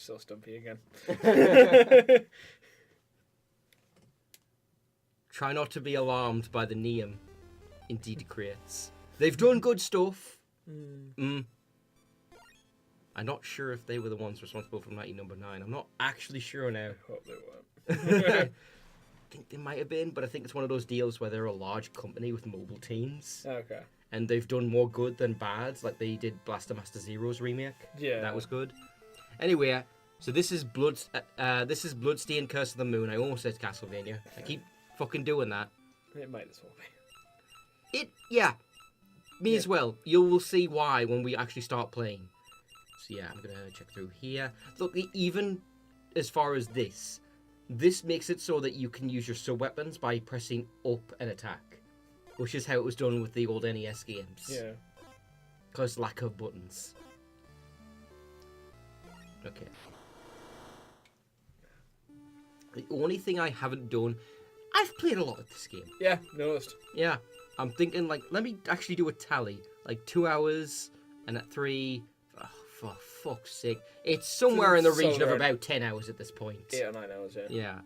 saw Stumpy again. Try not to be alarmed by the Neum Indeed creates. They've done good stuff. I'm not sure if they were the ones responsible for Mighty Number 9. I'm not actually sure now. I hope they weren't. I think they might have been, but I think it's one of those deals where they're a large company with mobile teams. Okay. And they've done more good than bad, like they did Blaster Master Zero's remake. Yeah. That was good. Anyway, so this is Bloodstained Curse of the Moon. I almost said Castlevania. I keep fucking doing that. It might as well be. Me as well. You will see why when we actually start playing. So yeah, I'm gonna check through here. Look, even as far as this makes it so that you can use your sub-weapons by pressing up and attack. Which is how it was done with the old NES games. Yeah. Because lack of buttons. Okay. The only thing I haven't done... I've played a lot of this game. Yeah, noticed. Yeah. I'm thinking, like, let me actually do a tally. Like, 2 hours, and at 3... Oh, for fuck's sake. It's somewhere in the region of about 10 hours at this point. 8 or 9 hours, yeah. Yeah.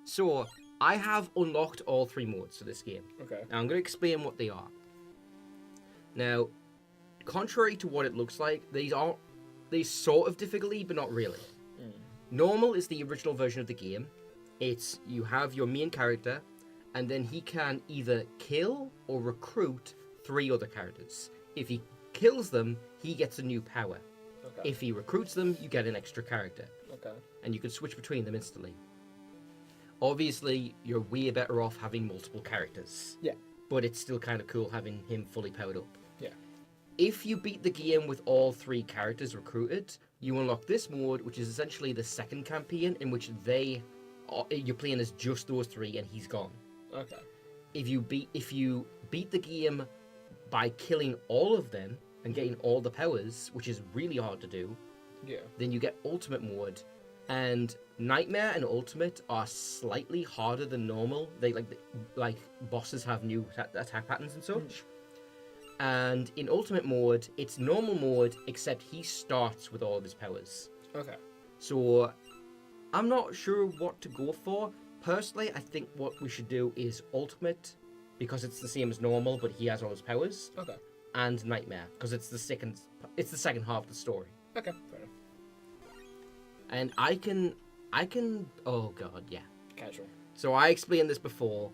So, I have unlocked all 3 modes for this game. Okay. Now, I'm going to explain what they are. Now, contrary to what it looks like, they sort of difficulty, but not really. Normal is the original version of the game. It's, you have your main character, and then he can either kill or recruit 3 other characters. If he kills them, he gets a new power. Okay. If he recruits them, you get an extra character. Okay. And you can switch between them instantly. Obviously, you're way better off having multiple characters. Yeah. But it's still kind of cool having him fully powered up. Yeah. If you beat the game with all 3 characters recruited, you unlock this mode, which is essentially the second campaign, in which you're playing as just those 3 and he's gone. Okay. If you beat the game by killing all of them and getting all the powers, which is really hard to do, Yeah. then you get Ultimate mode. And Nightmare and Ultimate are slightly harder than normal. They like bosses have new attack patterns and such. And in Ultimate mode, it's normal mode, except he starts with all of his powers. Okay. So I'm not sure what to go for. Personally, I think what we should do is Ultimate, because it's the same as normal, but he has all his powers. Okay. And Nightmare, because it's the second half of the story. Okay. Fair enough. And I can. Oh god, yeah. Casual. So I explained this before.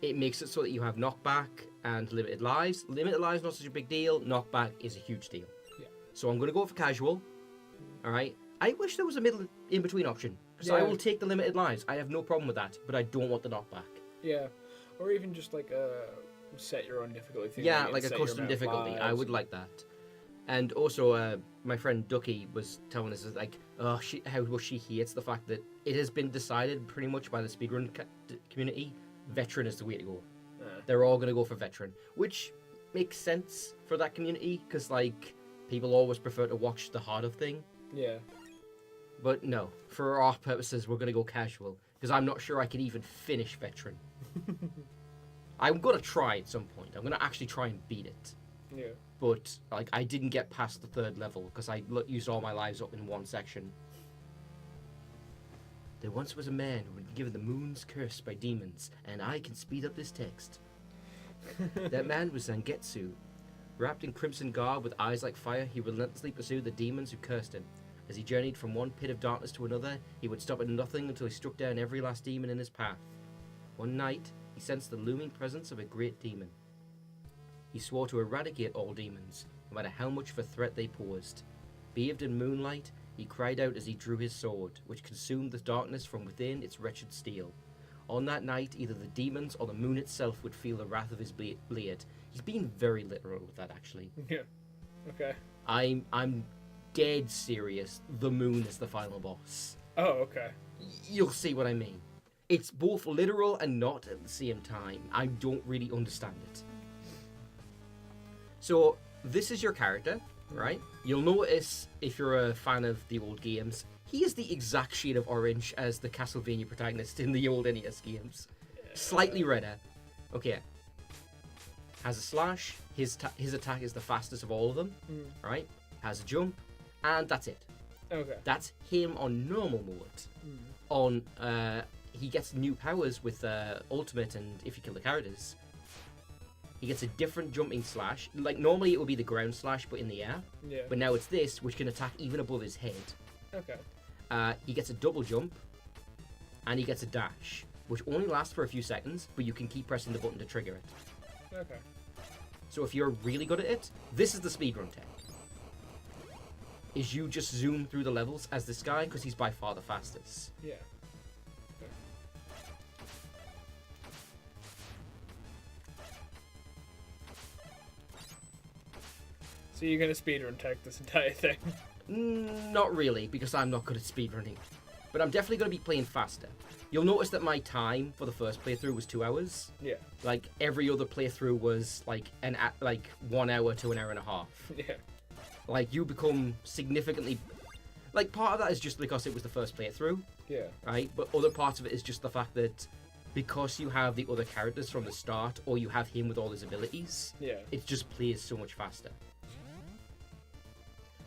It makes it so that you have knockback and limited lives. Limited lives not such a big deal. Knockback is a huge deal. Yeah. So I'm going to go for casual. All right. I wish there was a middle in between option, because I will take the limited lives. I have no problem with that, but I don't want the knockback. Yeah. Or even just like set your own difficulty thing. Yeah, like a custom difficulty. I would like that. And also, my friend Ducky was telling us, like, how much she hates the fact that it has been decided pretty much by the speedrun community, veteran is the way to go. They're all going to go for veteran, which makes sense for that community, because, like, people always prefer to watch the harder thing. Yeah. But no, for our purposes, we're going to go casual, because I'm not sure I can even finish veteran. I'm going to try at some point. I'm going to actually try and beat it. Yeah. But, like, I didn't get past the 3rd level because I used all my lives up in one section. There once was a man who had been given the moon's curse by demons, and I can speed up this text. That man was Zangetsu. Wrapped in crimson garb with eyes like fire, he relentlessly pursued the demons who cursed him. As he journeyed from one pit of darkness to another, he would stop at nothing until he struck down every last demon in his path. One night, he sensed the looming presence of a great demon. He swore to eradicate all demons, no matter how much of a threat they posed. Bathed in moonlight, he cried out as he drew his sword, which consumed the darkness from within its wretched steel. On that night, either the demons or the moon itself would feel the wrath of his blade. He's being very literal with that, actually. Yeah. Okay. I'm dead serious. The moon is the final boss. Oh, okay. You'll see what I mean. It's both literal and not at the same time. I don't really understand it. So, this is your character, right? You'll notice, if you're a fan of the old games, he is the exact shade of orange as the Castlevania protagonist in the old NES games. Slightly redder. Okay. Has a slash. His attack is the fastest of all of them, right? Has a jump, and that's it. Okay. That's him on normal mode. On he gets new powers with ultimate, and if you kill the characters, he gets a different jumping slash. Like normally it would be the ground slash, but in the air. Yeah. But now it's this, which can attack even above his head. Okay. He gets a double jump, and he gets a dash, which only lasts for a few seconds, but you can keep pressing the button to trigger it. Okay. So if you're really good at it, this is the speedrun tech. Is you just zoom through the levels as this guy, because he's by far the fastest. Yeah. Okay. So you're gonna speedrun tech this entire thing? Not really, because I'm not good at speedrunning. But I'm definitely going to be playing faster. You'll notice that my time for the first playthrough was 2 hours. Yeah. Like, every other playthrough was, like, 1 hour to an hour and a half. Yeah. Like, you become significantly... Like, part of that is just because it was the first playthrough, Yeah. right? But other parts of it is just the fact that because you have the other characters from the start, or you have him with all his abilities, Yeah. it just plays so much faster.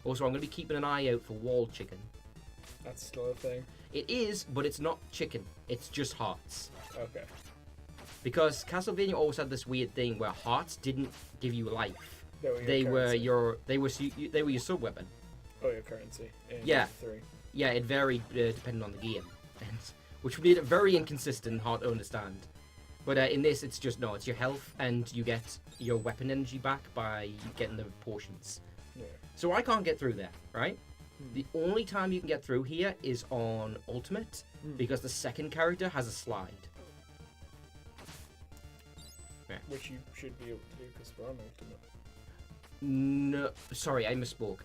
Also, I'm going to be keeping an eye out for wall chicken. That's still a thing. It is, but it's not chicken. It's just hearts. Okay. Because Castlevania always had this weird thing where hearts didn't give you life. They were your sub weapon. Oh, your currency. In Yeah. 3. Yeah, it varied depending on the game, which made it very inconsistent and hard to understand. But in this, it's just it's your health, and you get your weapon energy back by getting the portions. Yeah. So I can't get through there, right? The only time you can get through here is on Ultimate, because the second character has a slide. Yeah. Which you should be able to do because we're on Ultimate. No, sorry, I misspoke.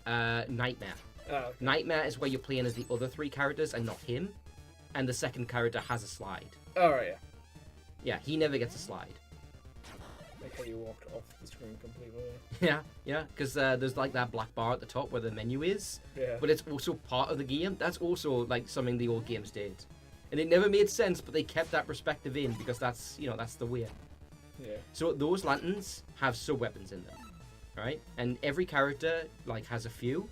Nightmare. Oh, okay. Nightmare is where you're playing as the other 3 characters and not him, and the second character has a slide. Oh, right, yeah. Yeah, he never gets a slide. Like how you walked off the screen completely. Yeah, because there's like that black bar at the top where the menu is, Yeah. but it's also part of the game. That's also like something the old games did, and it never made sense, but they kept that perspective in because that's that's the way. Yeah. So those lanterns have sub weapons in them, right? And every character like has a few,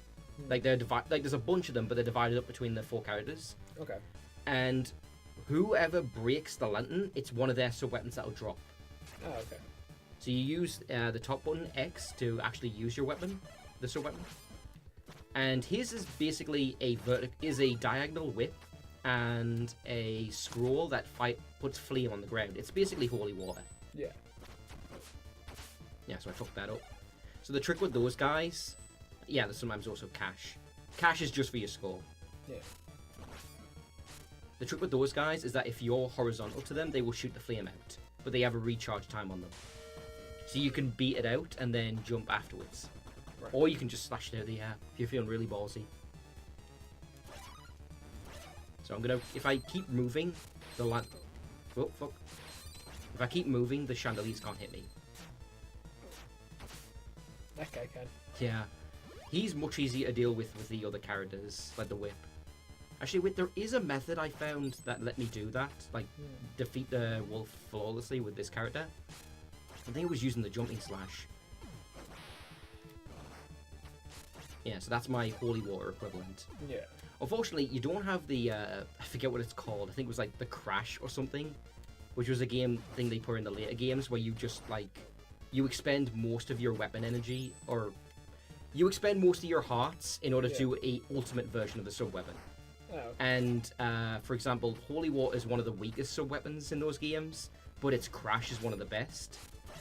like they're there's a bunch of them, but they're divided up between the 4 characters. Okay. And whoever breaks the lantern, it's one of their sub weapons that'll drop. Oh, okay. So you use the top button X to actually use your weapon, the sub weapon. And his is basically a diagonal whip and a scroll that puts flame on the ground. It's basically holy water. Yeah. Yeah, so I fucked that up. So the trick with those guys, yeah, there's sometimes also cash. Cash is just for your score. Yeah. The trick with those guys is that if you're horizontal to them, they will shoot the flame out, but they have a recharge time on them. So you can beat it out and then jump afterwards. Right. Or you can just slash it out of the air if you're feeling really ballsy. So I'm gonna, if I keep moving, oh fuck. If I keep moving, the chandeliers can't hit me. That guy can. Yeah. He's much easier to deal with the other characters, like the whip. Actually, wait, there is a method I found that let me do that, like defeat the wolf flawlessly with this character. I think it was using the jumping slash. Yeah, so that's my holy water equivalent. Yeah. Unfortunately, you don't have the, I forget what it's called, I think it was like the Crash or something, which was a game thing they put in the later games where you just like, you expend most of your weapon energy, or you expend most of your hearts in order to do a ultimate version of the sub-weapon. Oh, okay. And, for example, Holy Water is one of the weakest sub-weapons in those games, but its Crash is one of the best.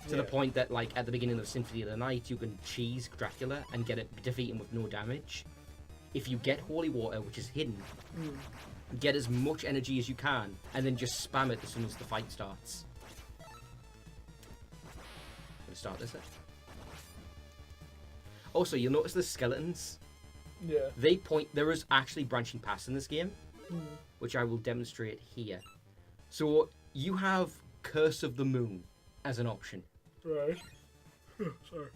To the point that, like, at the beginning of Symphony of the Night, you can cheese Dracula and defeat him with no damage. If you get Holy Water, which is hidden, get as much energy as you can, and then just spam it as soon as the fight starts. Gonna start this. Also, you'll notice the skeletons. Yeah. There is actually branching paths in this game, which I will demonstrate here. So you have Curse of the Moon as an option. Right. Sorry.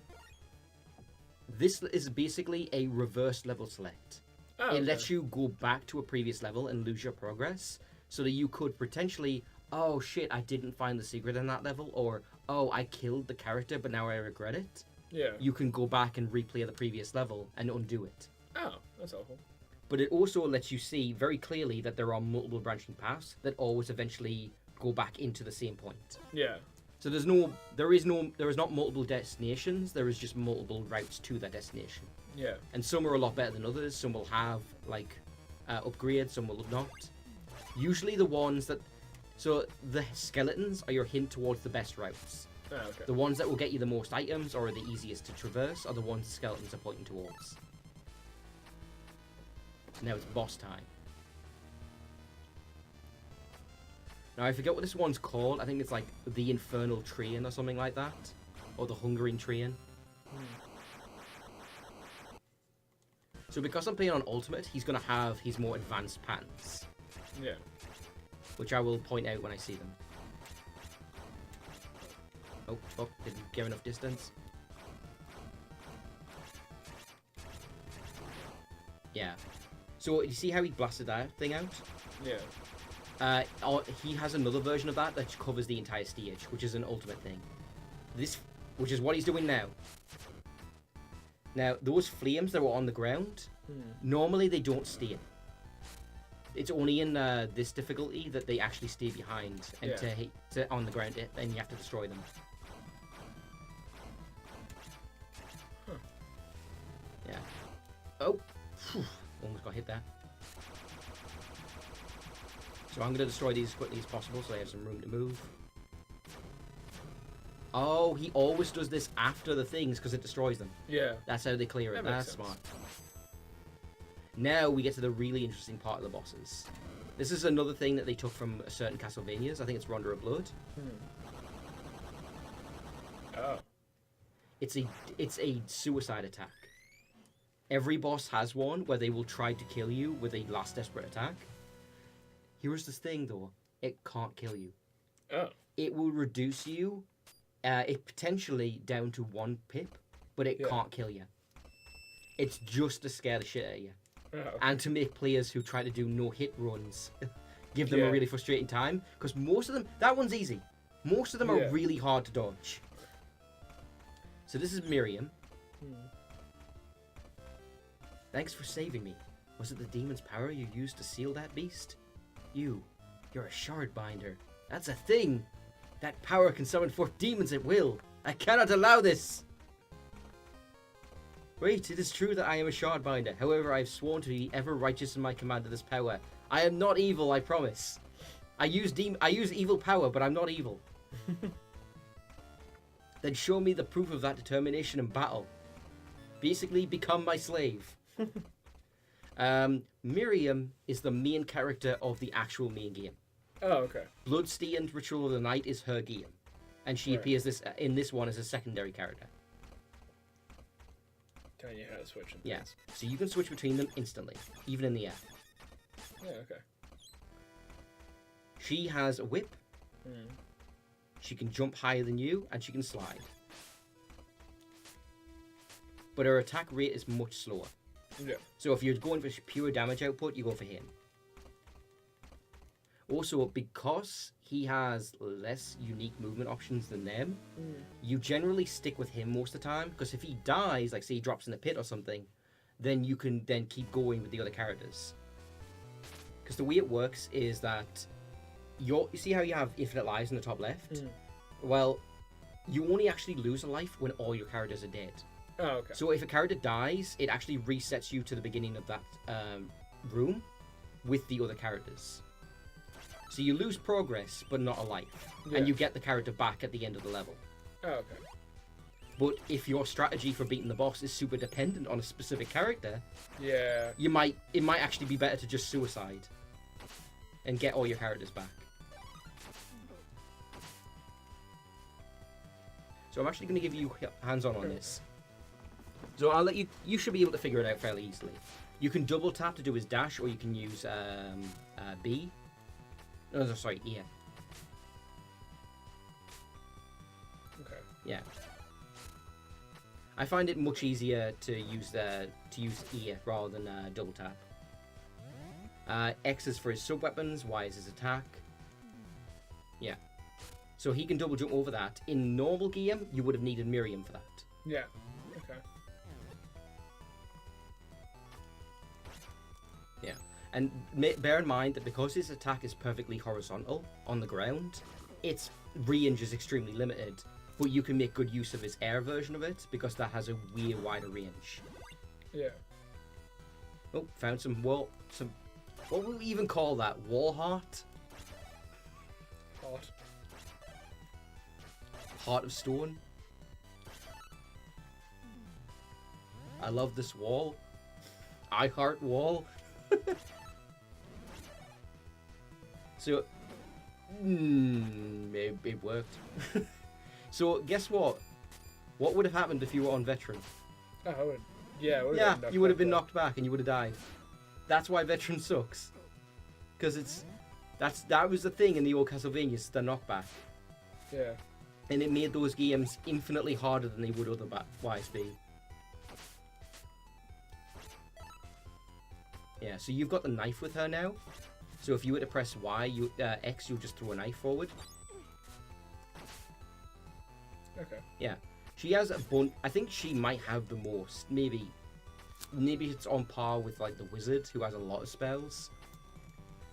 This is basically a reverse level select. Oh, It okay. lets you go back to a previous level and lose your progress, so that you could potentially, oh shit, I didn't find the secret in that level, or oh, I killed the character but now I regret it. Yeah. You can go back and replay the previous level and undo it. Oh, that's awful. but it also lets you see very clearly that there are multiple branching paths that always eventually go back into the same point. Yeah. So there is not multiple destinations. There is just multiple routes to that destination. Yeah. And some are a lot better than others. Some will have like upgrades. Some will not. Usually the ones that, so the skeletons are your hint towards the best routes. Oh, okay. The ones that will get you the most items or are the easiest to traverse are the ones the skeletons are pointing towards. Now it's boss time. Now I forget what this one's called. I think it's like the Infernal Treant or something like that. Or the Hungering Treant. So because I'm playing on Ultimate, he's going to have his more advanced patterns. Yeah. Which I will point out when I see them. Oh, fuck, didn't give enough distance. Yeah. So, you see how he blasted that thing out? Yeah. He has another version of that that covers the entire stage, which is an ultimate thing. Which is what he's doing now. Now, those flames that were on the ground, normally they don't stay. It's only in this difficulty that they actually stay behind and on the ground, and you have to destroy them. Huh. Yeah. Oh, phew, almost got hit there. So I'm going to destroy these as quickly as possible so I have some room to move. Oh, he always does this after the things because it destroys them. Yeah. That's how they clear it. That makes That's sense. smart. Now we get to the really interesting part of the bosses. This is another thing that they took from certain Castlevanias. I think it's Rondo of Blood. Oh. It's a suicide attack. Every boss has one where they will try to kill you with a last desperate attack. Here's this thing though. It can't kill you. Oh. It will reduce you potentially down to 1 pip, but it can't kill you. It's just to scare the shit out of you. Oh, okay. And to make players who try to do no-hit runs give them a really frustrating time. Because most of them, that one's easy. Most of them are really hard to dodge. So this is Miriam. Thanks for saving me. Was it the demon's power you used to seal that beast? You're a shard binder. That's a thing. That power can summon forth demons at will. I cannot allow this. Wait, it is true that I am a shard binder. However, I have sworn to be ever righteous in my command of this power. I am not evil, I promise. I use evil power, but I'm not evil. Then show me the proof of that determination in battle. Basically, become my slave. Miriam is the main character of the actual main game. Oh, okay. Bloodstained Ritual of the Night is her game. And she appears in this one as a secondary character. Telling you how to switch. And Yeah, so you can switch between them instantly, even in the air. Yeah, okay. She has a whip. She can jump higher than you, and she can slide. But her attack rate is much slower. Yeah. So if you're going for pure damage output, you go for him. Also, because he has less unique movement options than them, you generally stick with him most of the time. Because if he dies, like say he drops in the pit or something, then you can then keep going with the other characters. Because the way it works is that you see how you have infinite lives in the top left? Well, you only actually lose a life when all your characters are dead. Oh, okay. So if a character dies, it actually resets you to the beginning of that room with the other characters. So you lose progress, but not a life. Yeah. And you get the character back at the end of the level. Oh, okay. But if your strategy for beating the boss is super dependent on a specific character, Yeah. it might actually be better to just suicide and get all your characters back. So I'm actually going to give you hands-on on this. So I'll let you should be able to figure it out fairly easily. You can double tap to do his dash, or you can use B. No, sorry, E. Okay. Yeah. I find it much easier to use E rather than double tap. X is for his sub-weapons, Y is his attack. Yeah. So he can double jump over that. In normal game, you would have needed Miriam for that. Yeah. Okay. And bear in mind that because his attack is perfectly horizontal on the ground, its range is extremely limited. But you can make good use of his air version of it because that has a way wider range. Yeah. Oh, found some what would we even call that? Wall heart? Hot. Heart of stone. I love this wall. I heart wall. So, maybe it worked. So, guess what? What would have happened if you were on veteran? Oh, I would. Yeah, You would have been knocked back and you would have died. That's why veteran sucks. Because that was the thing in the old Castlevanias, the knockback. Yeah. And it made those games infinitely harder than they would otherwise be. Yeah, so you've got the knife with her now. So if you were to press X, you'll just throw a knife forward. Okay. Yeah. She has a bunch. I think she might have the most. Maybe it's on par with like the wizard, who has a lot of spells.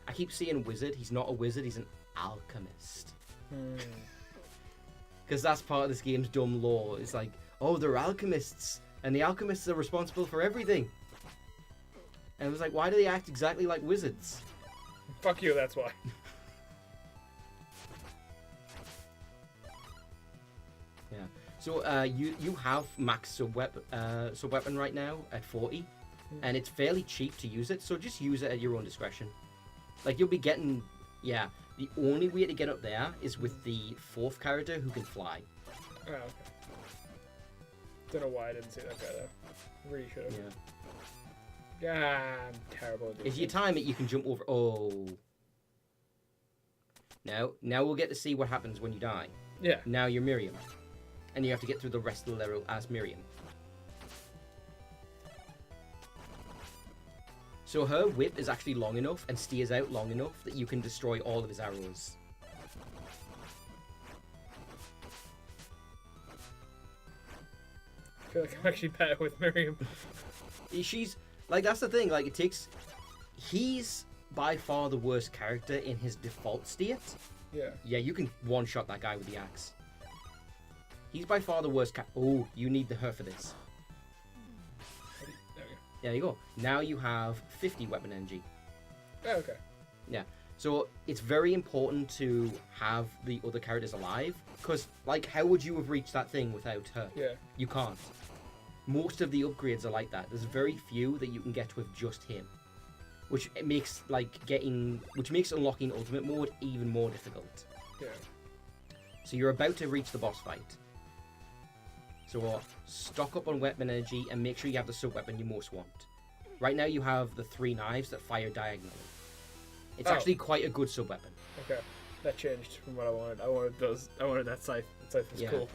I keep saying wizard. He's not a wizard. He's an alchemist. Because that's part of this game's dumb lore. It's like, oh, they're alchemists, and the alchemists are responsible for everything. And it was like, why do they act exactly like wizards? Fuck you, that's why. Yeah. So you have max sub-weapon right now at 40, and it's fairly cheap to use it, so just use it at your own discretion. Like, you'll be getting... Yeah, the only way to get up there is with the 4th character who can fly. Oh, okay. Don't know why I didn't see that guy, though. Really should have. Yeah. I'm terrible at this. If you time it, you can jump over... Oh. Now we'll get to see what happens when you die. Yeah. Now you're Miriam. And you have to get through the rest of the level as Miriam. So her whip is actually long enough and stays out long enough that you can destroy all of his arrows. I feel like I'm actually better with Miriam. She's... Like, that's the thing. Like, it takes... He's by far the worst character in his default state. Yeah. Yeah, you can one-shot that guy with the axe. He's by far the worst Oh, you need her for this. There we go. There you go. Now you have 50 weapon energy. Oh, okay. Yeah. So it's very important to have the other characters alive. Because, like, how would you have reached that thing without her? Yeah. You can't. Most of the upgrades are like that. There's very few that you can get with just him. Which makes, unlocking ultimate mode even more difficult. Yeah. So you're about to reach the boss fight. So stock up on weapon energy and make sure you have the sub-weapon you most want. Right now you have the 3 knives that fire diagonally. It's actually quite a good sub-weapon. Okay. That changed from what I wanted. I wanted that scythe. That scythe was cool.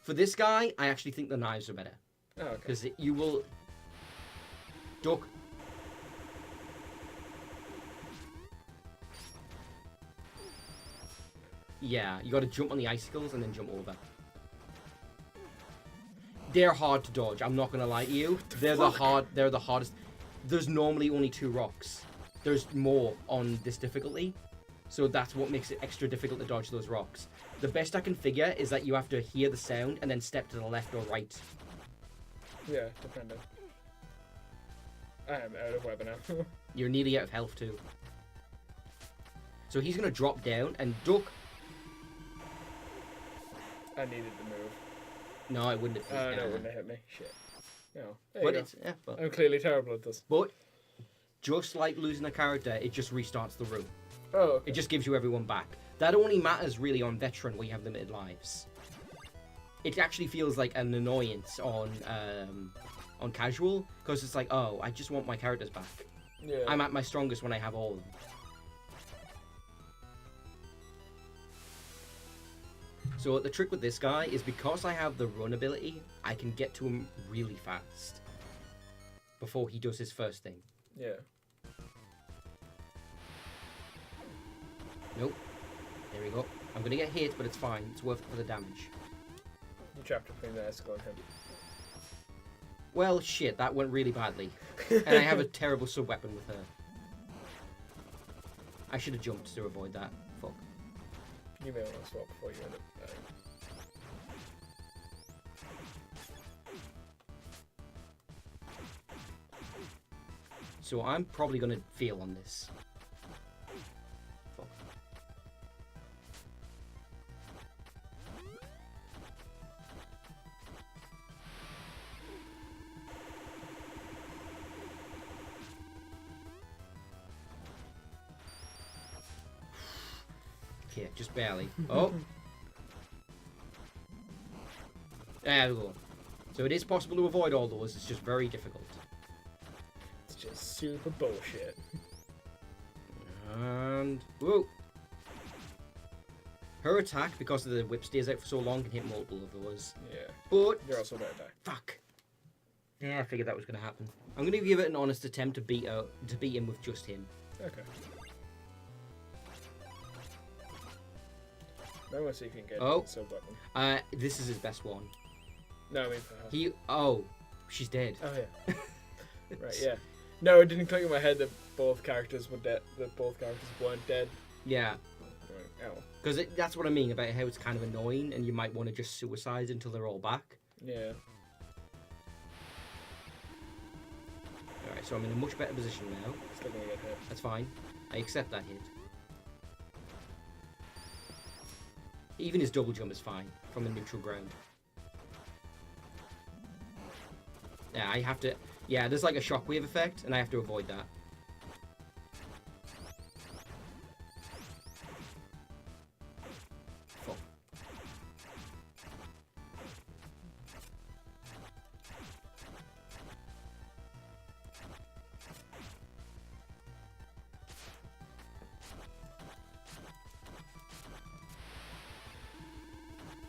For this guy, I actually think the knives are better. Oh, okay. Because you will... Duck. Yeah, you gotta jump on the icicles and then jump over. They're hard to dodge, I'm not gonna lie to you. They're the hardest. There's normally only 2 rocks. There's more on this difficulty. So that's what makes it extra difficult to dodge those rocks. The best I can figure is that you have to hear the sound and then step to the left or right. Yeah, depending. I am out of weapon now. You're nearly out of health too. So he's gonna drop down and duck. I needed to move. No, it wouldn't have. No, it wouldn't have hit me. Shit. No. But it's but I'm clearly terrible at this. But just like losing a character, it just restarts the room. Oh. Okay. It just gives you everyone back. That only matters really on veteran where you have limited lives. It actually feels like an annoyance on casual because it's like, oh, I just want my characters back. Yeah. I'm at my strongest when I have all of them. So the trick with this guy is because I have the run ability, I can get to him really fast before he does his first thing. Yeah. Nope. There we go. I'm going to get hit, but it's fine. It's worth it for the damage. You trapped between the icicle and him. Well, shit, that went really badly. And I have a terrible sub-weapon with her. I should have jumped to avoid that. Fuck. You may want to swap before you end up dying. So I'm probably going to fail on this. Fuck. Okay, just barely. Oh! There we go. So it is possible to avoid all those, it's just very difficult. It's just super bullshit. And... whoa! Her attack, because the whip stays out for so long, can hit multiple of those. Yeah. But... You're also about to die. fuck! Yeah, I figured that was going to happen. I'm going to give it an honest attempt to beat him with just him. Okay. I want to see if you can get Oh. a sub weapon. This is his best one. No, I mean for her. Oh, she's dead. Oh yeah. Right, yeah. No, it didn't click in my head that both characters were dead. That both characters weren't dead. Yeah. Right. Oh. Because that's what I mean about how it's kind of annoying, and you might want to just suicide until they're all back. Yeah. Alright, so I'm in a much better position now. Still gonna get hit. That's fine. I accept that hit. Even his double jump is fine from a neutral ground. Yeah, I have to... yeah, there's like a shockwave effect, and I have to avoid that. Fuck.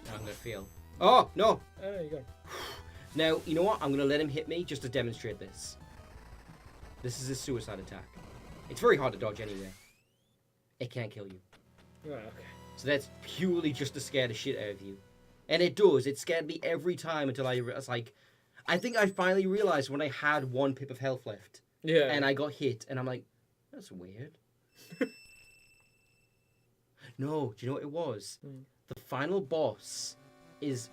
Now I'm gonna fail. Oh, no! Oh, there you go. Now, you know what? I'm going to let him hit me just to demonstrate this. This is his suicide attack. It's very hard to dodge anyway. It can't kill you. Oh, okay. So that's purely just to scare the shit out of you. And it does. It scared me every time until I was like... I think I finally realised when I had 1 pip of health left. Yeah. And I got hit. And I'm like, that's weird. No, do you know what it was? The final boss is...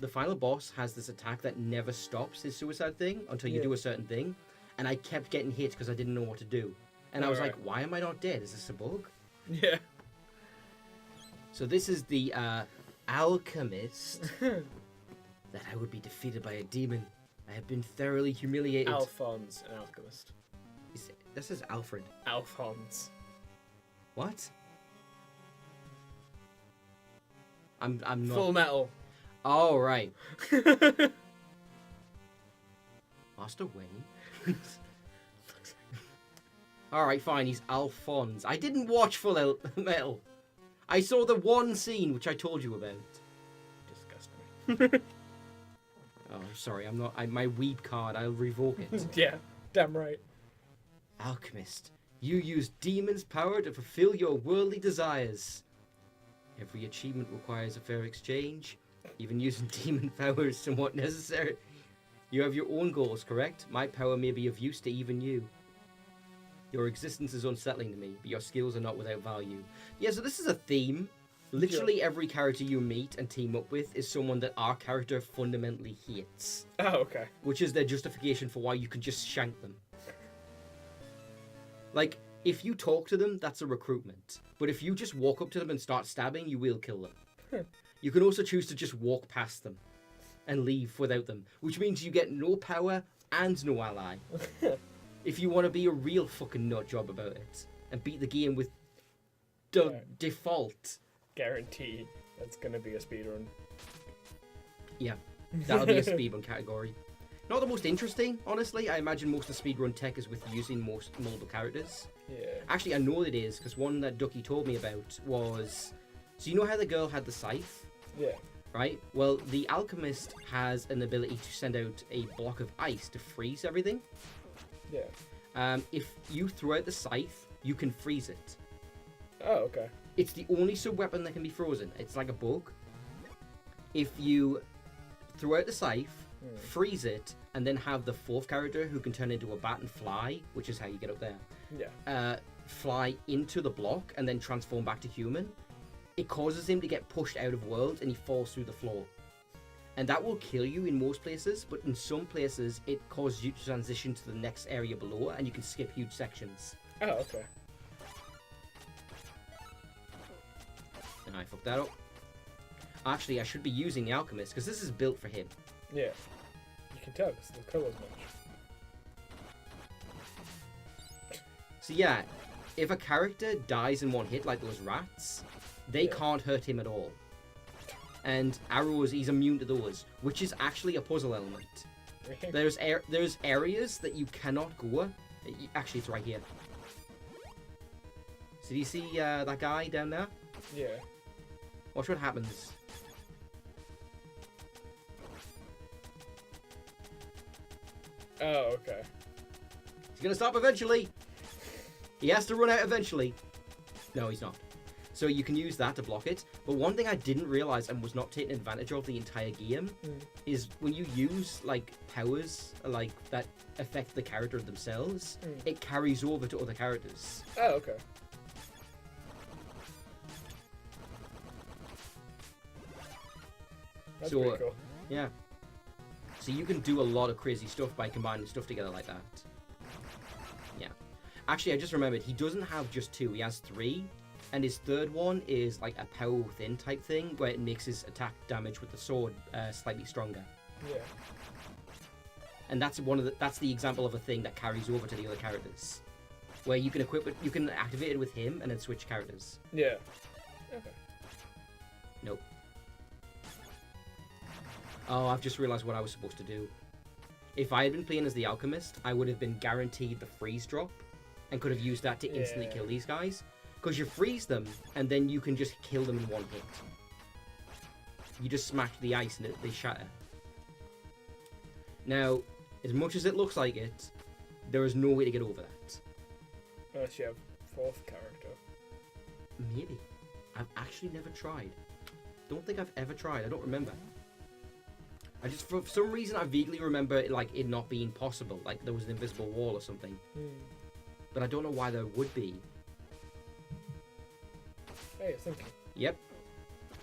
the final boss has this attack that never stops his suicide thing until you do a certain thing. And I kept getting hit because I didn't know what to do. And I was like, why am I not dead? Is this a bug? Yeah. So this is the alchemist that I would be defeated by a demon. I have been thoroughly humiliated. Alphonse, an alchemist. This is Alfred. Alphonse. What? I'm not... Full Metal. Oh, right. Master Wayne. Alright, fine, he's Alphonse. I didn't watch Full Metal. I saw the one scene which I told you about. Disgusting. Oh, sorry, I'm not... my weeb card, I'll revoke it. Yeah, damn right. Alchemist, you use demon's power to fulfill your worldly desires. Every achievement requires a fair exchange. Even using demon power is somewhat necessary. You have your own goals, correct? My power may be of use to even you. Your existence is unsettling to me, but your skills are not without value. Yeah, so this is a theme. Literally every character you meet and team up with is someone that our character fundamentally hates. Oh, okay. Which is their justification for why you can just shank them. Like, if you talk to them, that's a recruitment. But if you just walk up to them and start stabbing, you will kill them. You can also choose to just walk past them and leave without them, which means you get no power and no ally. If you want to be a real fucking nut job about it and beat the game with default. Guarantee that's gonna be a speedrun. Yeah, that'll be a speedrun category. Not the most interesting, honestly. I imagine most of the speedrun tech is with using multiple characters. Yeah. Actually, I know it is, because one that Ducky told me about was... So you know how the girl had the scythe? Yeah. Right? Well, the alchemist has an ability to send out a block of ice to freeze everything. Yeah. If you throw out the scythe, you can freeze it. Oh, okay. It's the only sub-weapon that can be frozen. It's like a bug. If you throw out the scythe, freeze it, and then have the fourth character who can turn into a bat and fly, which is how you get up there. Yeah. Fly into the block and then transform back to human. It causes him to get pushed out of world and he falls through the floor. And that will kill you in most places, but in some places it causes you to transition to the next area below and you can skip huge sections. Oh, okay. And I fucked that up. Actually, I should be using the Alchemist because this is built for him. Yeah. You can tell because the colour's much. So yeah, if a character dies in one hit like those rats, they can't hurt him at all. And arrows, he's immune to those, which is actually a puzzle element. There's areas that you cannot go. Actually, it's right here. So do you see that guy down there? Yeah. Watch what happens. Oh, okay. He's gonna stop eventually. He has to run out eventually. No, he's not. So you can use that to block it. But one thing I didn't realize and was not taking advantage of the entire game is when you use like powers like that affect the character themselves, it carries over to other characters. Oh, okay. That's pretty cool. Yeah. So you can do a lot of crazy stuff by combining stuff together like that. Yeah. Actually, I just remembered, he doesn't have just two, he has three. And his third one is like a power within type thing, where it makes his attack damage with the sword slightly stronger. Yeah. And that's that's the example of a thing that carries over to the other characters. Where you can equip it, you can activate it with him and then switch characters. Yeah. Okay. Nope. Oh, I've just realized what I was supposed to do. If I had been playing as the Alchemist, I would have been guaranteed the freeze drop and could have used that to instantly kill these guys. Because you freeze them, and then you can just kill them in one hit. You just smash the ice and they shatter. Now, as much as it looks like it, there is no way to get over that. Unless you have fourth character. Maybe. I've actually never tried. Don't think I've ever tried. I don't remember. I just, for some reason, I vaguely remember it not being possible. Like there was an invisible wall or something. But I don't know why there would be. Hey, you're thinking. Yep.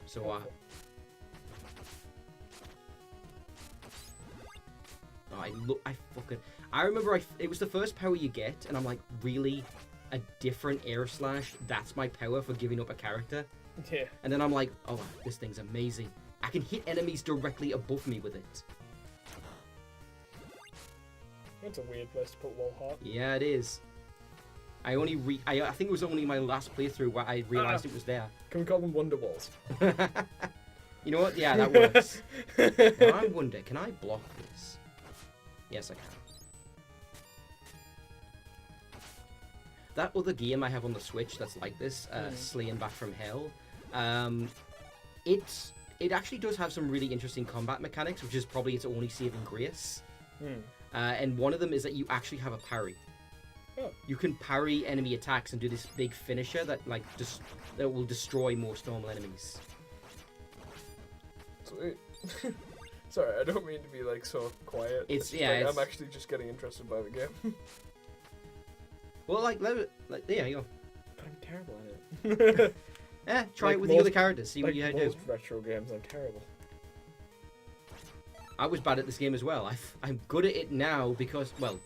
So, I remember it was the first power you get, and I'm like, really? A different air slash? That's my power for giving up a character? Yeah. And then I'm like, oh, this thing's amazing. I can hit enemies directly above me with it. That's a weird place to put wall heart. Yeah, it is. I think it was only my last playthrough where I realized it was there. Can we call them Wonder Walls? You know what? Yeah, that works. Now I wonder, can I block this? Yes, I can. That other game I have on the Switch that's like this, Slaying Back from Hell, it actually does have some really interesting combat mechanics, which is probably its only saving grace. And one of them is that you actually have a parry. Oh. You can parry enemy attacks and do this big finisher that that will destroy most normal enemies. Sweet. Sorry, I don't mean to be like so quiet. I'm actually just getting interested by the game. Well, there you go. But I'm terrible at it. Try it with the other characters. See what you do. Most retro games, I'm terrible. I was bad at this game as well. I'm good at it now because, well,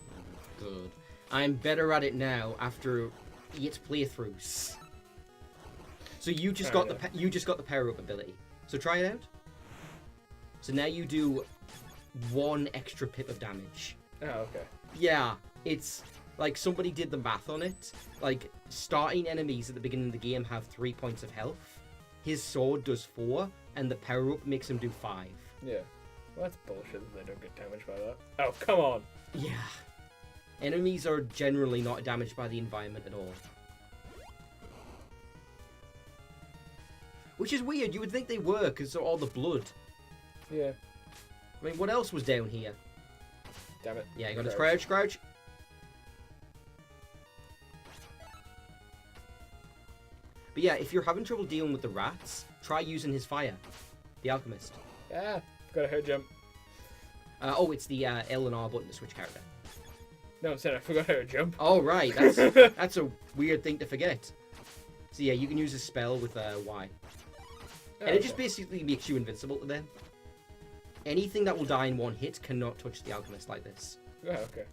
good. I'm better at it now after 8 playthroughs. So you just got the power up ability. So try it out. So now you do 1 extra pip of damage. Oh, okay. Yeah, it's like somebody did the math on it. Like starting enemies at the beginning of the game have 3 points of health. His sword does 4, and the power up makes him do 5. Yeah. Well, that's bullshit that they don't get damaged by that. Oh, come on. Yeah. Enemies are generally not damaged by the environment at all. Which is weird. You would think they were, because of all the blood. Yeah. I mean, what else was down here? Damn it. Yeah, you gotta crouch. But yeah, if you're having trouble dealing with the rats, try using his fire. The Alchemist. Ah, got a head jump. Oh, it's the L and R button to switch character. No, I'm saying I forgot how to jump. Oh, right. That's a weird thing to forget. So yeah, you can use a spell with Y. Oh, And it just basically makes you invincible to them. Anything that will die in one hit cannot touch the alchemist like this. Oh, okay.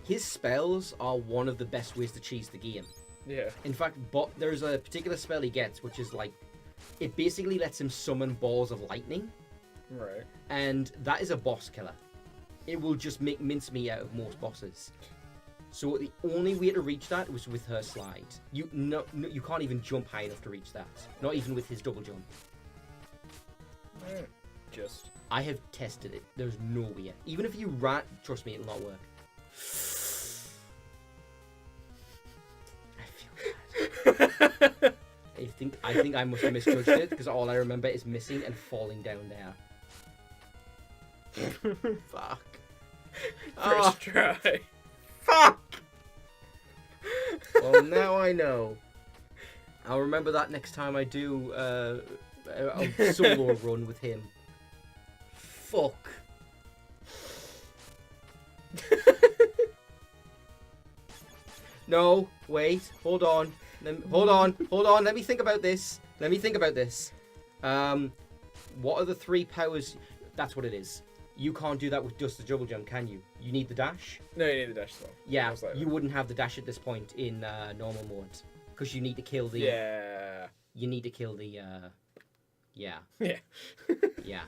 His spells are one of the best ways to cheese the game. Yeah. In fact, there's a particular spell he gets, which is like, it basically lets him summon balls of lightning, Right. and that is a boss killer. It will just make mincemeat out of most bosses. So the only way to reach that was with her slide. You can't even jump high enough to reach that. Not even with his double jump. Just. I have tested it. There's no way. Even if you ran, trust me, it'll not work. I feel bad. I think I must have misjudged it because all I remember is missing and falling down there. Fuck. First try. Fuck. Well, now I know. I'll remember that next time I do a solo run with him. Fuck. No, wait, hold on. Hold on. Let me think about this. What are the 3 powers? That's what it is. You can't do that with just the double jump, can you? You need the dash? No, you need the dash as well. Yeah, you wouldn't have the dash at this point in normal mode. Because you need to kill the... Yeah. You need to kill the... Yeah. Yeah. Yeah.